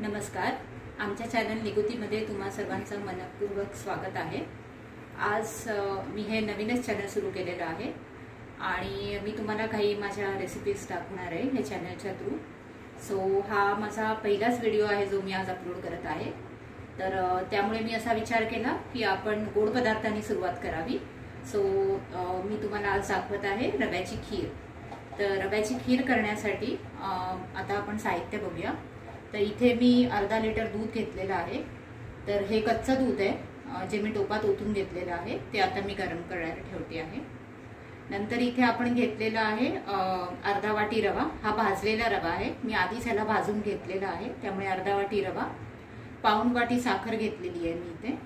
नमस्कार. आमच्या चॅनल निगुतीमध्ये तुम्हा सर्वांचं मनपूर्वक स्वागत आहे. आज मी हे नवीनच चॅनल सुरू केलेलं आहे आणि मी तुम्हाला काही माझ्या रेसिपीज दाखवणार आहे हे चॅनलच्या थ्रू. सो हा माझा पहिलाच व्हिडिओ आहे जो मी आज अपलोड करत आहे. तर त्यामुळे मी असा विचार केला की आपण गोड पदार्थांनी सुरुवात करावी. सो मी तुम्हाला आज दाखवत आहे रव्याची खीर. तर रव्याची खीर करण्यासाठी आता आपण साहित्य बघूया. तर इथे मी अर्धा लिटर दूध घेतलेलं आहे. तर हे कच्चं दूध आहे जे मी टोपात ओतून घेतलेलं आहे. ते आता मी गरम करायला ठेवते आहे. नंतर इथे आपण घेतलेला आहे अर्धा वाटी रवा. हा भाजलेला रवा आहे. मी आधीच ह्याला भाजून घेतलेला आहे त्यामुळे अर्धा वाटी रवा. पाऊण वाटी साखर घेतलेली आहे मी इथे.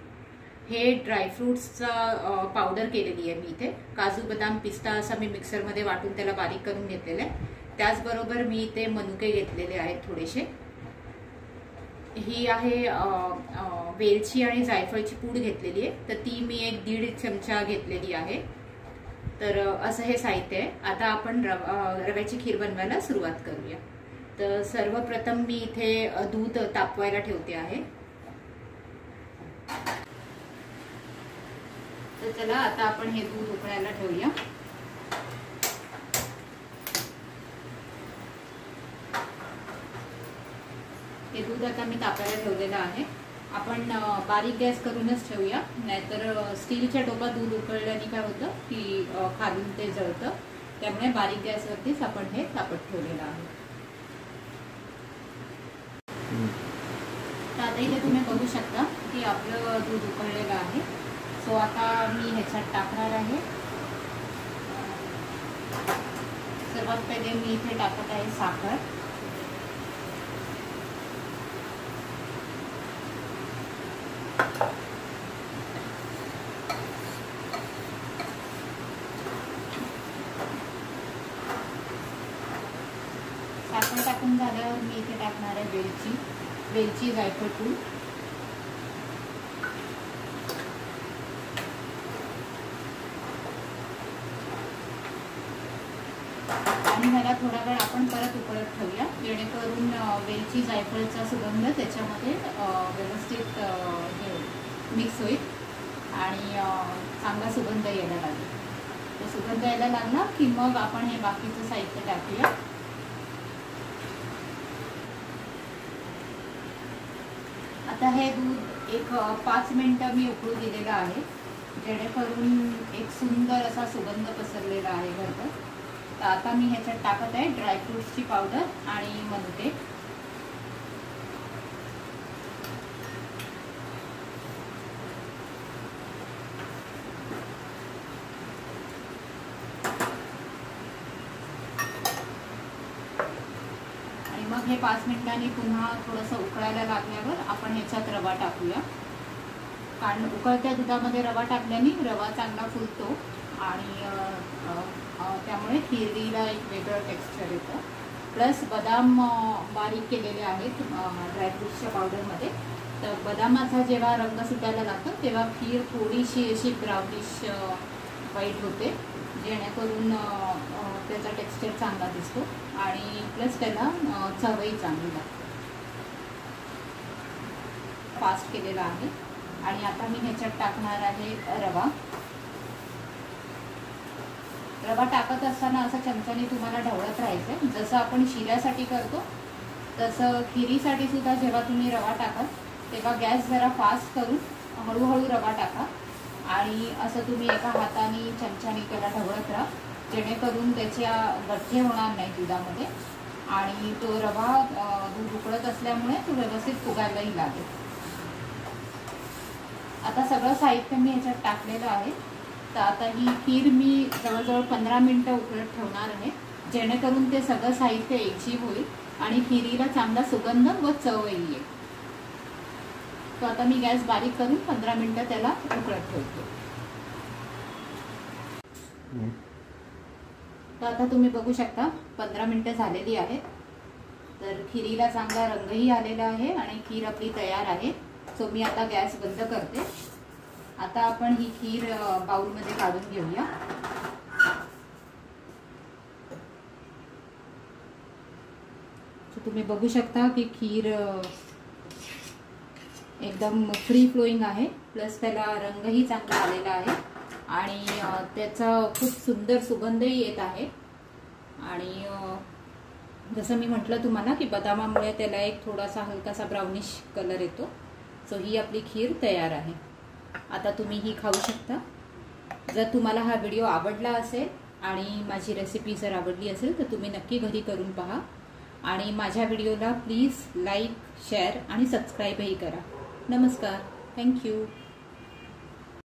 हे ड्रायफ्रुट्सचा पावडर केलेली आहे मी इथे. काजू बदाम पिस्ता असा मी मिक्सरमध्ये वाटून त्याला बारीक करून घेतलेला आहे. त्याचबरोबर मी इथे मनुके घेतलेले आहेत थोडेसे. ही आहे वेलची आणि जायफळची पूड घेतलेली आहे. तर ती मी 1-1.5 चमचा घेतलेली आहे. तर असं हे साहित्य आहे. आता आपण रव्याची खीर बनवायला सुरुवात करूया. तर सर्वप्रथम मी इथे दूध तापवायला ठेवते आहे. तर चला आता आपण हे दूध उकळायला ठेवूया. हे दूध आता मी तापायला ठेवलेलं आहे. आपण बारीक गॅस करूनच ठेवूया, नाहीतर स्टीलच्या टोपात दूध उकळल्याने काय होतं की खालून ते जळतं. त्यामुळे बारीक गॅसवरतीच आपण हे तापत ठेवलेलं आहे. तर आता इथे तुम्ही बघू शकता की आपलं दूध उकळलेलं आहे. सो आता मी ह्याच्यात टाकणार आहे. सर्वात पहिले मी इथे टाकत आहे साखर. साखर टाकून झाल्यावर मी इथे टाकणार आहे वेलची जायफळ पूड. आणि ह्याला थोडा वेळ आपण परत उकळत ठेवूया, जेणेकरून वेलची जायफळचा सुगंध त्याच्यामध्ये व्यवस्थित मिक्स होईल आणि चांगला सुगंध यायला लागेल. तो सुगंध यायला लागला की मग आपण हे बाकीचं साहित्य टाकूया. आता हे दूध एक 5 मिनिटं मी उकळू दिलेलं आहे, जेणेकरून एक सुंदर असा सुगंध पसरलेला आहे घरभर. तर आता मी ह्याच्यात टाकत आहे ड्रायफ्रुट्सची पावडर आणि मनुके. आणि मग हे 5 मिनिटांनी पुन्हा थोडंसं उकळायला लागल्यावर आपण ह्याच्यात रवा टाकूया. कारण उकळत्या दुधामध्ये रवा टाकल्याने रवा चांगला फुलतो आणि त्यामुळे खिरीला एक वेगळं टेक्स्चर येतं. प्लस बदाम बारीक केलेले आहेत ड्रायफ्रुट्सच्या पावडरमध्ये. तर बदामाचा जेव्हा रंग सुटायला लागतो तेव्हा खीर थोडीशी अशी ब्राउनिश व्हाईट होते, जेणेकरून त्याचा टेक्स्चर चांगला दिसतो आणि प्लस त्याला चवही चांगली लागते. फास्ट केलेला आहे. आणि आता मी ह्याच्यात टाकणार आहे रवा. रवा टाकत असताना असं चमच्याने तुम्हाला ढवळत राहायचं. जसं आपण शिऱ्यासाठी करतो तसं खिरीसाठी सुद्धा जेव्हा तुम्ही रवा टाकाल तेव्हा गॅस जरा फास्ट करून हळूहळू रवा टाका आणि असं तुम्ही एका हाताने चमच्याने त्याला ढवळत राहा, जेणेकरून त्याच्या गठ्ठे होणार नाही दुधामध्ये आणि तो रवा दूध उकळत असल्यामुळे तो व्यवस्थित फुगायलाही लागेल. आता सगळं साहित्य मी ह्याच्यात टाकलेलं आहे. तर आता ही खीर मी जवळजवळ 15 मिनिटं उकळत ठेवणार आहे, जेणेकरून ते सगळं साहित्य एकजीव होईल आणि खिरीला चांगला सुगंध व चवही येईल. तो आता मी गॅस बारीक करून 15 मिनिटं त्याला उकळत ठेवतो. तर आता तुम्ही बघू शकता 15 मिनिटं झालेली आहेत. तर खिरीला चांगला रंगही आलेला आहे आणि खीर आपली तयार आहे. सो मी आता गॅस बंद करते. आता आपण ही खीर बाउलमध्ये काढून घेऊया. तुम्ही बघू शकता की खीर एकदम फ्री फ्लोईंग आहे, प्लस त्याला रंगही चांगला आलेला आहे आणि त्याचा खूप सुंदर सुगंधही येत आहे। आणि जसं मी म्हटलं तुम्हाला की बदामामुळे त्याला एक थोडासा हलकासा ब्राउनिश कलर येतो। सो ही आपली खीर तयार आहे। आता तुम्ही ही खाऊ शकता। जर तुम्हाला हा व्हिडिओ आवडला असेल आणि माझी रेसिपी जर आवडली असेल तर तुम्ही नक्की घरी करून पहा आणि माझ्या व्हिडिओला प्लीज लाईक, शेअर आणि सबस्क्राईबही करा। नमस्कार, थँक्यू।